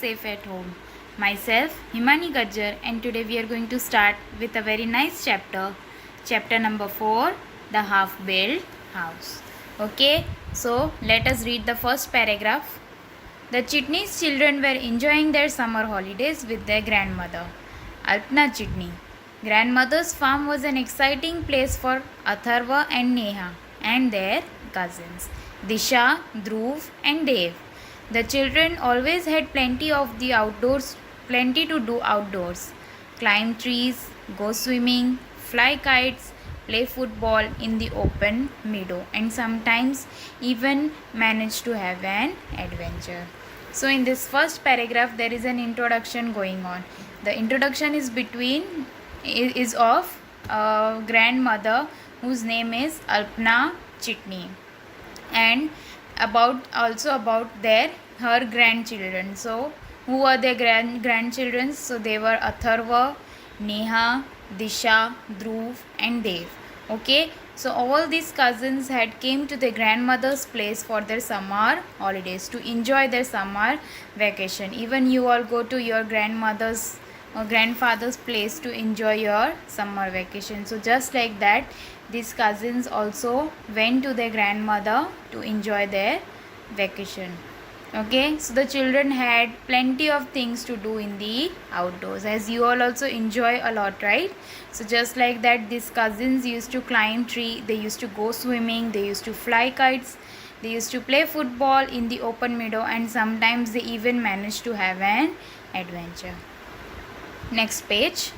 safe at home. Myself, Himani Gajjar, and today we are going to start with a very nice chapter. Chapter number 4, The Half-Built House. Okay, so let us read the first paragraph. The Chitnis children were enjoying their summer holidays with their grandmother, Alpna Chitni. Grandmother's farm was an exciting place for Atharva and Neha and their cousins, Disha, Dhruv and Dev. The children always had plenty to do outdoors. Climb trees, go swimming, fly kites, play football in the open meadow, and sometimes even manage to have an adventure. So in this first paragraph there is an introduction going on. The introduction is of a grandmother whose name is Alpna Chitni, and about her grandchildren. So who are their grandchildren? So they were Atharva, Neha, Disha, Dhruv and Dev. Okay, so all these cousins had came to their grandmother's place for their summer holidays to enjoy their summer vacation. Even you all go to your grandmother's or grandfather's place to enjoy your summer vacation. So just like that, these cousins also went to their grandmother to enjoy their vacation. Okay, so the children had plenty of things to do in the outdoors, as you all also enjoy a lot, right? So just like that, these cousins used to climb tree, they used to go swimming, they used to fly kites, they used to play football in the open meadow, and sometimes they even managed to have an adventure. Next page.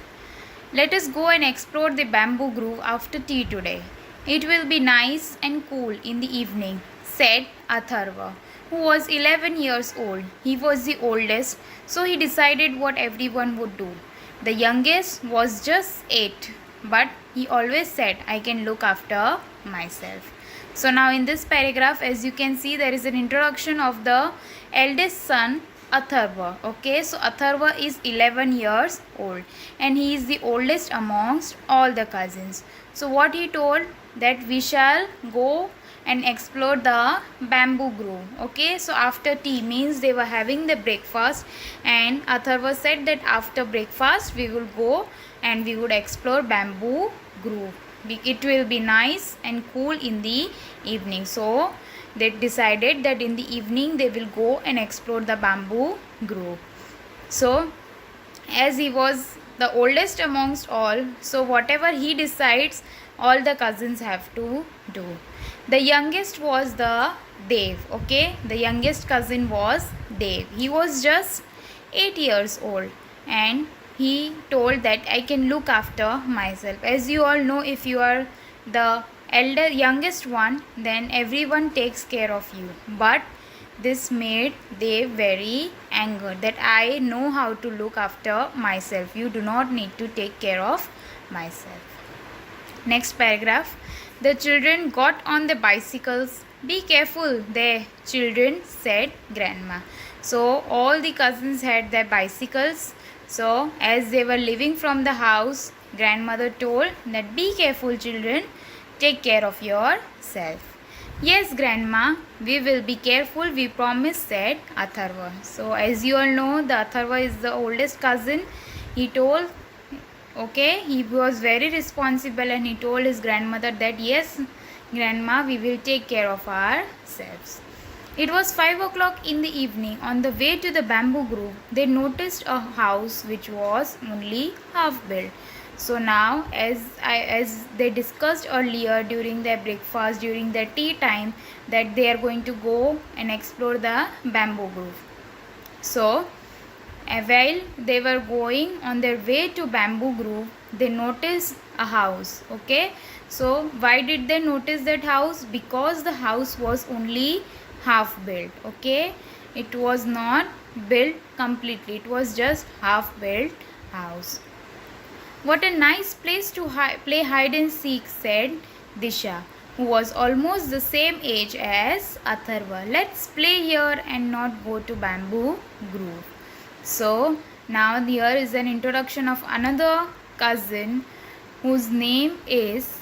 Let us go and explore the bamboo grove after tea today. It will be nice and cool in the evening, said Atharva, who was 11 years old. He was the oldest, so he decided what everyone would do. The youngest was just 8, but he always said, I can look after myself. So now in this paragraph, as you can see, there is an introduction of the eldest son, Atharva. Okay, so Atharva is 11 years old and he is the oldest amongst all the cousins. So what he told, that we shall go and explore the bamboo grove. Okay, so after tea means they were having the breakfast, and Atharva said that after breakfast we will go and we would explore bamboo grove. It will be nice and cool in the evening. So they decided that in the evening they will go and explore the bamboo grove. So as he was the oldest amongst all, so whatever he decides, all the cousins have to do. The youngest was the Dev. Okay, the youngest cousin was Dev. He was just 8 years old and he told that I can look after myself. As you all know, if you are the youngest one, then everyone takes care of you. But this made Dev very angry, that I know how to look after myself. You do not need to take care of myself. Next paragraph. The children got on the bicycles. Be careful there, children, said grandma. So all the cousins had their bicycles. So as they were leaving from the house, grandmother told that be careful, children, take care of yourself. Yes, grandma, we will be careful, we promise, said Atharva. So as you all know, the Atharva is the oldest cousin. He told, okay, he was very responsible and he told his grandmother that yes, grandma, we will take care of ourselves. It was 5 o'clock in the evening. On the way to the bamboo grove, they noticed a house which was only half built. So now, as they discussed earlier during their breakfast, during their tea time, that they are going to go and explore the bamboo grove. So while they were going on their way to bamboo grove, they noticed a house. Okay, so why did they notice that house? Because the house was only half built. Okay, it was not built completely, it was just half built house. What a nice place to play hide and seek, said Disha, who was almost the same age as Atharva. Let's play here and not go to bamboo grove. So now here is an introduction of another cousin whose name is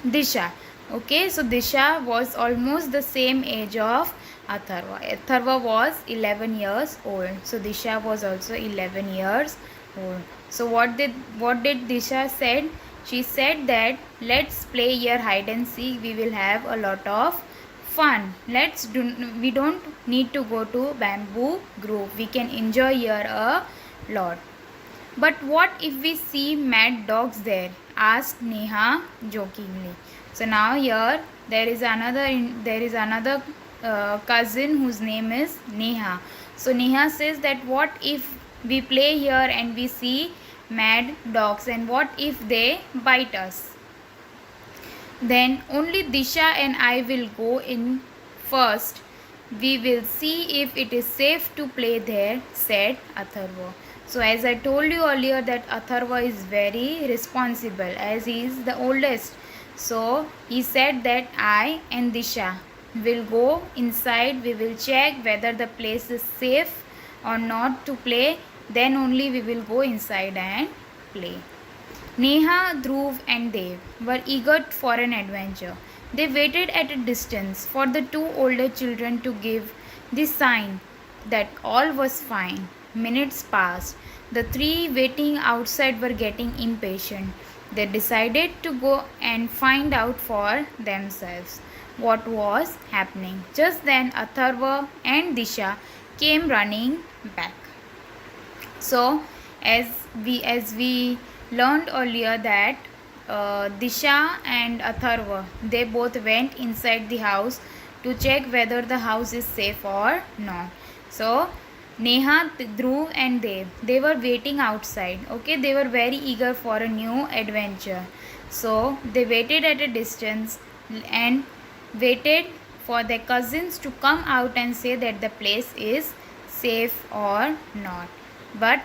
Disha. Okay, so Disha was almost the same age of Atharva. Atharva was 11 years old. So Disha was also 11 years old. So what did Disha said? She said that let's play here hide and seek. We will have a lot of fun. We don't need to go to bamboo grove. We can enjoy here a lot. But what if we see mad dogs there? Asked Neha jokingly. So now here there is another cousin whose name is Neha. So Neha says that what if we play here and we see mad dogs, and what if they bite us? Then only Disha and I will go in first. We will see if it is safe to play there, said Atharva. So as I told you earlier that Atharva is very responsible as he is the oldest. So he said that I and Disha will go inside. We will check whether the place is safe or not to play. Then only we will go inside and play. Neha, Dhruv and Dev were eager for an adventure. They waited at a distance for the two older children to give the sign that all was fine. Minutes passed. The three waiting outside were getting impatient. They decided to go and find out for themselves what was happening. Just then Atharva and Disha came running back. So as we learned earlier that Disha and Atharva, they both went inside the house to check whether the house is safe or not. So Neha, Dhruv and Dev, they were waiting outside. Okay, they were very eager for a new adventure. So they waited at a distance and waited for their cousins to come out and say that the place is safe or not. But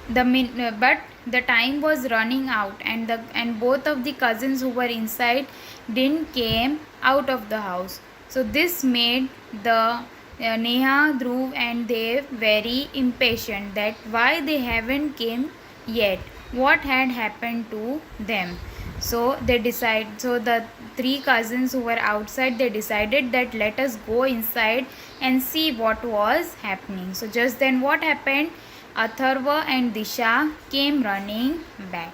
the time was running out, and both of the cousins who were inside didn't came out of the house. So this made the Neha, Dhruv and Dev very impatient that why they haven't came yet, what had happened to them. So the three cousins who were outside, they decided that let us go inside and see what was happening. So just then what happened? Atharva and Disha came running back.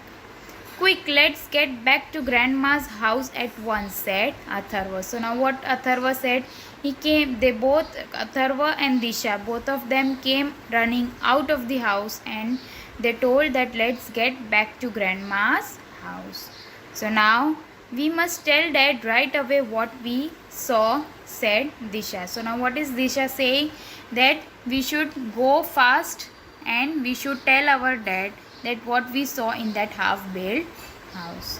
Quick, let's get back to grandma's house at once, said Atharva. So now what Atharva said, Atharva and Disha, both of them came running out of the house and they told that let's get back to grandma's house. So now we must tell dad right away what we saw, said Disha. So now what is Disha saying? That we should go fast and we should tell our dad that what we saw in that half-built house.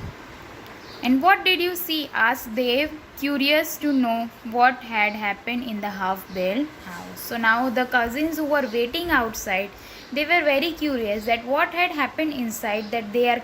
And what did you see? Asked Dev, curious to know what had happened in the half-built house. So now the cousins who were waiting outside, they were very curious that what had happened inside, that they are